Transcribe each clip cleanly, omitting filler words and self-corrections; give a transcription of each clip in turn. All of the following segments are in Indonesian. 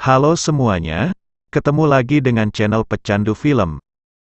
Halo semuanya, ketemu lagi dengan channel Pecandu Film.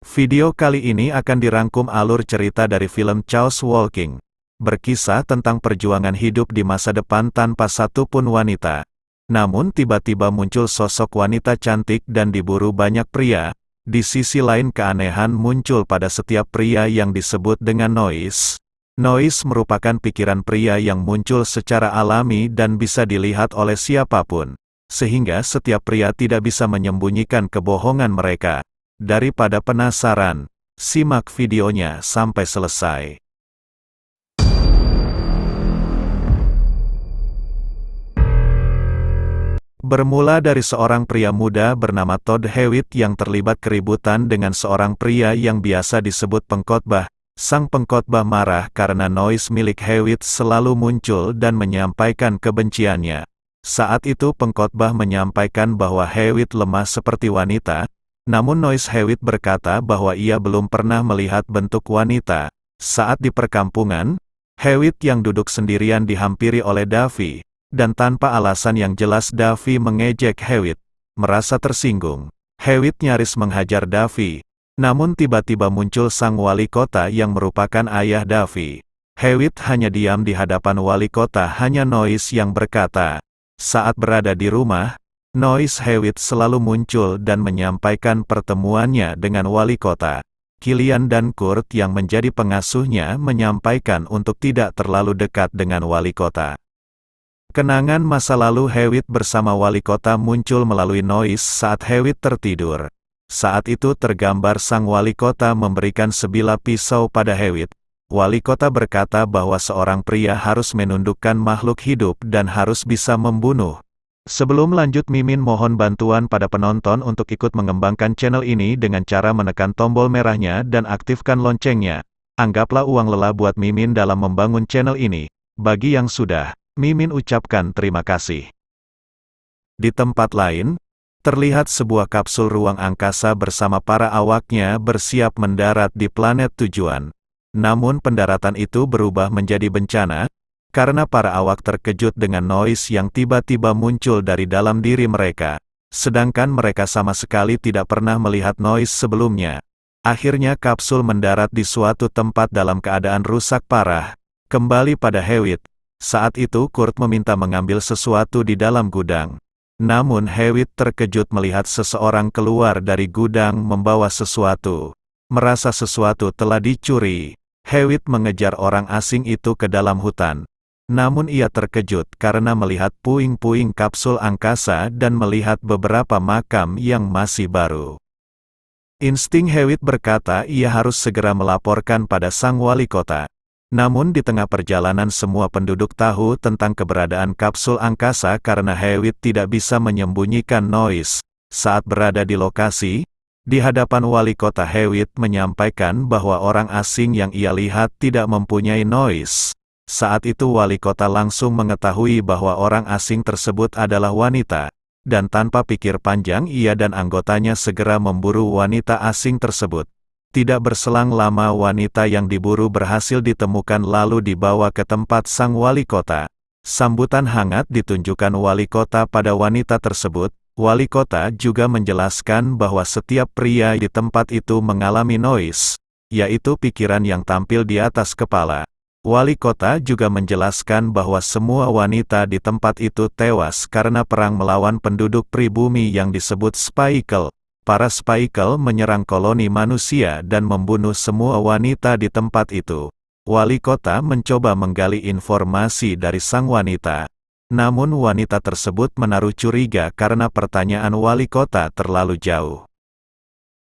Video kali ini akan dirangkum alur cerita dari film Chaos Walking, berkisah tentang perjuangan hidup di masa depan tanpa satupun wanita. Namun tiba-tiba muncul sosok wanita cantik dan diburu banyak pria. Di sisi lain keanehan muncul pada setiap pria yang disebut dengan noise. Noise merupakan pikiran pria yang muncul secara alami dan bisa dilihat oleh siapapun. Sehingga setiap pria tidak bisa menyembunyikan kebohongan mereka. Daripada penasaran, simak videonya sampai selesai. Bermula dari seorang pria muda bernama Todd Hewitt yang terlibat keributan dengan seorang pria yang biasa disebut pengkhotbah. Sang pengkhotbah marah karena noise milik Hewitt selalu muncul dan menyampaikan kebenciannya. Saat itu pengkhotbah menyampaikan bahwa Hewitt lemah seperti wanita, namun noise Hewitt berkata bahwa ia belum pernah melihat bentuk wanita. Saat di perkampungan, Hewitt yang duduk sendirian dihampiri oleh Davy, dan tanpa alasan yang jelas Davy mengejek Hewitt. Merasa tersinggung, Hewitt nyaris menghajar Davy, namun tiba-tiba muncul sang wali kota yang merupakan ayah Davy. Hewitt hanya diam di hadapan wali kota, hanya noise yang berkata. Saat berada di rumah, noise Hewitt selalu muncul dan menyampaikan pertemuannya dengan wali kota. Killian dan Kurt yang menjadi pengasuhnya menyampaikan untuk tidak terlalu dekat dengan wali kota. Kenangan masa lalu Hewitt bersama wali kota muncul melalui noise saat Hewitt tertidur. Saat itu tergambar sang wali kota memberikan sebilah pisau pada Hewitt. Wali kota berkata bahwa seorang pria harus menundukkan makhluk hidup dan harus bisa membunuh. Sebelum lanjut, Mimin mohon bantuan pada penonton untuk ikut mengembangkan channel ini dengan cara menekan tombol merahnya dan aktifkan loncengnya. Anggaplah uang lelah buat Mimin dalam membangun channel ini. Bagi yang sudah, Mimin ucapkan terima kasih. Di tempat lain, terlihat sebuah kapsul ruang angkasa bersama para awaknya bersiap mendarat di planet tujuan. Namun pendaratan itu berubah menjadi bencana, karena para awak terkejut dengan noise yang tiba-tiba muncul dari dalam diri mereka. Sedangkan mereka sama sekali tidak pernah melihat noise sebelumnya. Akhirnya kapsul mendarat di suatu tempat dalam keadaan rusak parah. Kembali pada Hewitt. Saat itu Kurt meminta mengambil sesuatu di dalam gudang. Namun Hewitt terkejut melihat seseorang keluar dari gudang membawa sesuatu. Merasa sesuatu telah dicuri, Hewitt mengejar orang asing itu ke dalam hutan. Namun ia terkejut karena melihat puing-puing kapsul angkasa dan melihat beberapa makam yang masih baru. Insting Hewitt berkata ia harus segera melaporkan pada sang wali kota. Namun di tengah perjalanan semua penduduk tahu tentang keberadaan kapsul angkasa karena Hewitt tidak bisa menyembunyikan noise. Saat berada di lokasi, di hadapan wali kota Hewitt menyampaikan bahwa orang asing yang ia lihat tidak mempunyai noise. Saat itu wali kota langsung mengetahui bahwa orang asing tersebut adalah wanita, dan tanpa pikir panjang ia dan anggotanya segera memburu wanita asing tersebut. Tidak berselang lama wanita yang diburu berhasil ditemukan lalu dibawa ke tempat sang wali kota. Sambutan hangat ditunjukkan wali kota pada wanita tersebut. Wali kota juga menjelaskan bahwa setiap pria di tempat itu mengalami noise, yaitu pikiran yang tampil di atas kepala. Wali kota juga menjelaskan bahwa semua wanita di tempat itu tewas karena perang melawan penduduk pribumi yang disebut Spaikel. Para Spaikel menyerang koloni manusia dan membunuh semua wanita di tempat itu. Wali kota mencoba menggali informasi dari sang wanita. Namun wanita tersebut menaruh curiga karena pertanyaan wali kota terlalu jauh.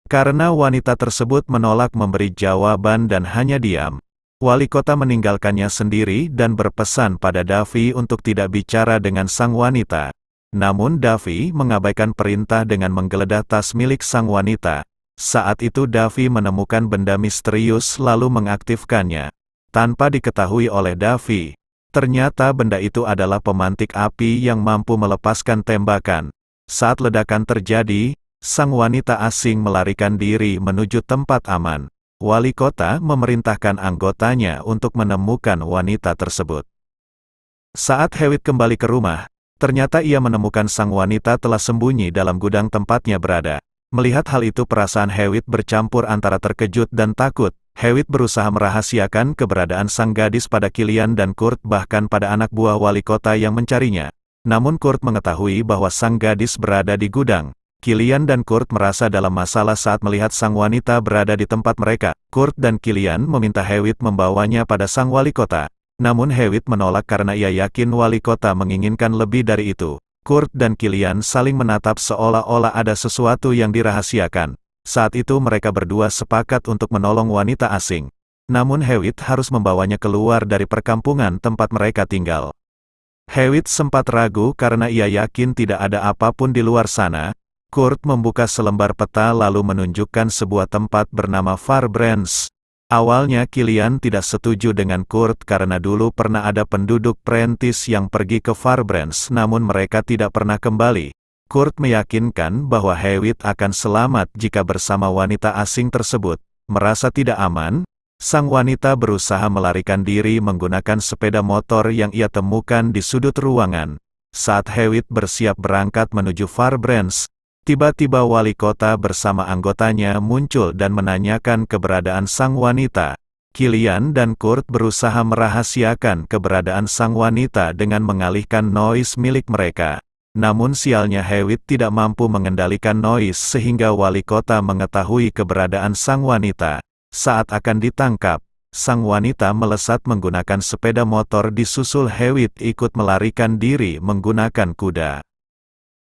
Karena wanita tersebut menolak memberi jawaban dan hanya diam, wali kota meninggalkannya sendiri dan berpesan pada Davy untuk tidak bicara dengan sang wanita. Namun Davy mengabaikan perintah dengan menggeledah tas milik sang wanita. Saat itu Davy menemukan benda misterius lalu mengaktifkannya. Tanpa diketahui oleh Davy, ternyata benda itu adalah pemantik api yang mampu melepaskan tembakan. Saat ledakan terjadi, sang wanita asing melarikan diri menuju tempat aman. Wali kota memerintahkan anggotanya untuk menemukan wanita tersebut. Saat Hewitt kembali ke rumah, Ternyata ia menemukan sang wanita telah sembunyi dalam gudang tempatnya berada. Melihat hal itu perasaan Hewitt bercampur antara terkejut dan takut. Hewitt berusaha merahasiakan keberadaan sang gadis pada Kilian dan Kurt bahkan pada anak buah wali kota yang mencarinya. Namun Kurt mengetahui bahwa sang gadis berada di gudang. Kilian dan Kurt merasa dalam masalah saat melihat sang wanita berada di tempat mereka. Kurt dan Kilian meminta Hewitt membawanya pada sang wali kota. Namun Hewitt menolak karena ia yakin wali kota menginginkan lebih dari itu. Kurt dan Kilian saling menatap seolah-olah ada sesuatu yang dirahasiakan. Saat itu mereka berdua sepakat untuk menolong wanita asing. Namun Hewitt harus membawanya keluar dari perkampungan tempat mereka tinggal. Hewitt sempat ragu karena ia yakin tidak ada apapun di luar sana. Kurt membuka selembar peta lalu menunjukkan sebuah tempat bernama Farbrands. Awalnya Kilian tidak setuju dengan Kurt karena dulu pernah ada penduduk Prentice yang pergi ke Farbrands namun mereka tidak pernah kembali. Kurt meyakinkan bahwa Hewitt akan selamat jika bersama wanita asing tersebut. Merasa tidak aman, sang wanita berusaha melarikan diri menggunakan sepeda motor yang ia temukan di sudut ruangan. Saat Hewitt bersiap berangkat menuju Farbrands, tiba-tiba wali kota bersama anggotanya muncul dan menanyakan keberadaan sang wanita. Kilian dan Kurt berusaha merahasiakan keberadaan sang wanita dengan mengalihkan noise milik mereka. Namun sialnya Hewitt tidak mampu mengendalikan noise sehingga wali kota mengetahui keberadaan sang wanita. Saat akan ditangkap, sang wanita melesat menggunakan sepeda motor disusul Hewitt ikut melarikan diri menggunakan kuda.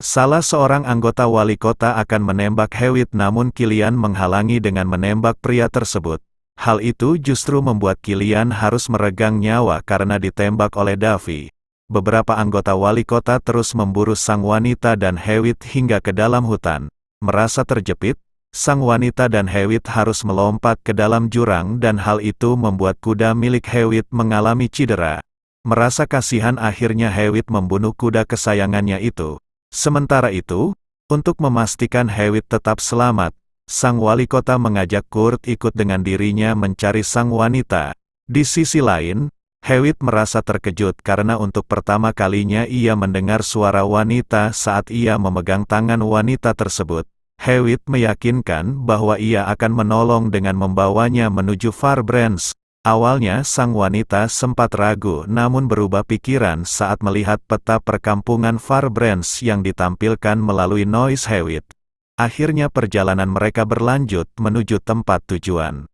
Salah seorang anggota wali kota akan menembak Hewitt namun Kilian menghalangi dengan menembak pria tersebut. Hal itu justru membuat Kilian harus meregang nyawa karena ditembak oleh Davy. Beberapa anggota wali kota terus memburu sang wanita dan Hewitt hingga ke dalam hutan. Merasa terjepit, sang wanita dan Hewitt harus melompat ke dalam jurang dan hal itu membuat kuda milik Hewitt mengalami cedera. Merasa kasihan akhirnya Hewitt membunuh kuda kesayangannya itu. Sementara itu, untuk memastikan Hewitt tetap selamat, sang wali kota mengajak Kurt ikut dengan dirinya mencari sang wanita. Di sisi lain, Hewitt merasa terkejut karena untuk pertama kalinya ia mendengar suara wanita saat ia memegang tangan wanita tersebut. Hewitt meyakinkan bahwa ia akan menolong dengan membawanya menuju Farbrands. Awalnya sang wanita sempat ragu namun berubah pikiran saat melihat peta perkampungan Farbrands yang ditampilkan melalui noise Hewitt. Akhirnya perjalanan mereka berlanjut menuju tempat tujuan.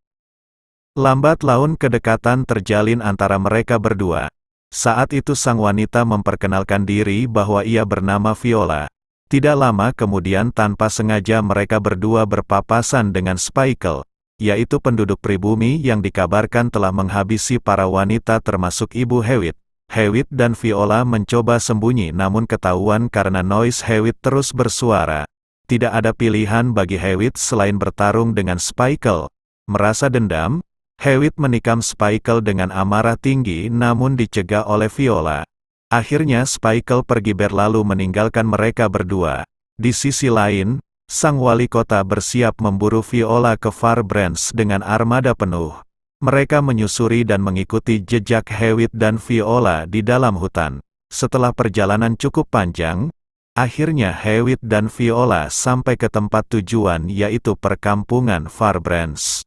Lambat laun kedekatan terjalin antara mereka berdua. Saat itu sang wanita memperkenalkan diri bahwa ia bernama Viola. Tidak lama kemudian tanpa sengaja mereka berdua berpapasan dengan Spikle, yaitu penduduk pribumi yang dikabarkan telah menghabisi para wanita termasuk ibu Hewitt. Hewitt dan Viola mencoba sembunyi namun ketahuan karena noise Hewitt terus bersuara. Tidak ada pilihan bagi Hewitt selain bertarung dengan Spikle. Merasa dendam, Hewitt menikam Spikle dengan amarah tinggi namun dicegah oleh Viola. Akhirnya Spikle pergi berlalu meninggalkan mereka berdua. Di sisi lain, sang wali kota bersiap memburu Viola ke Farbrands dengan armada penuh. Mereka menyusuri dan mengikuti jejak Hewitt dan Viola di dalam hutan. Setelah perjalanan cukup panjang, akhirnya Hewitt dan Viola sampai ke tempat tujuan yaitu perkampungan Farbrands.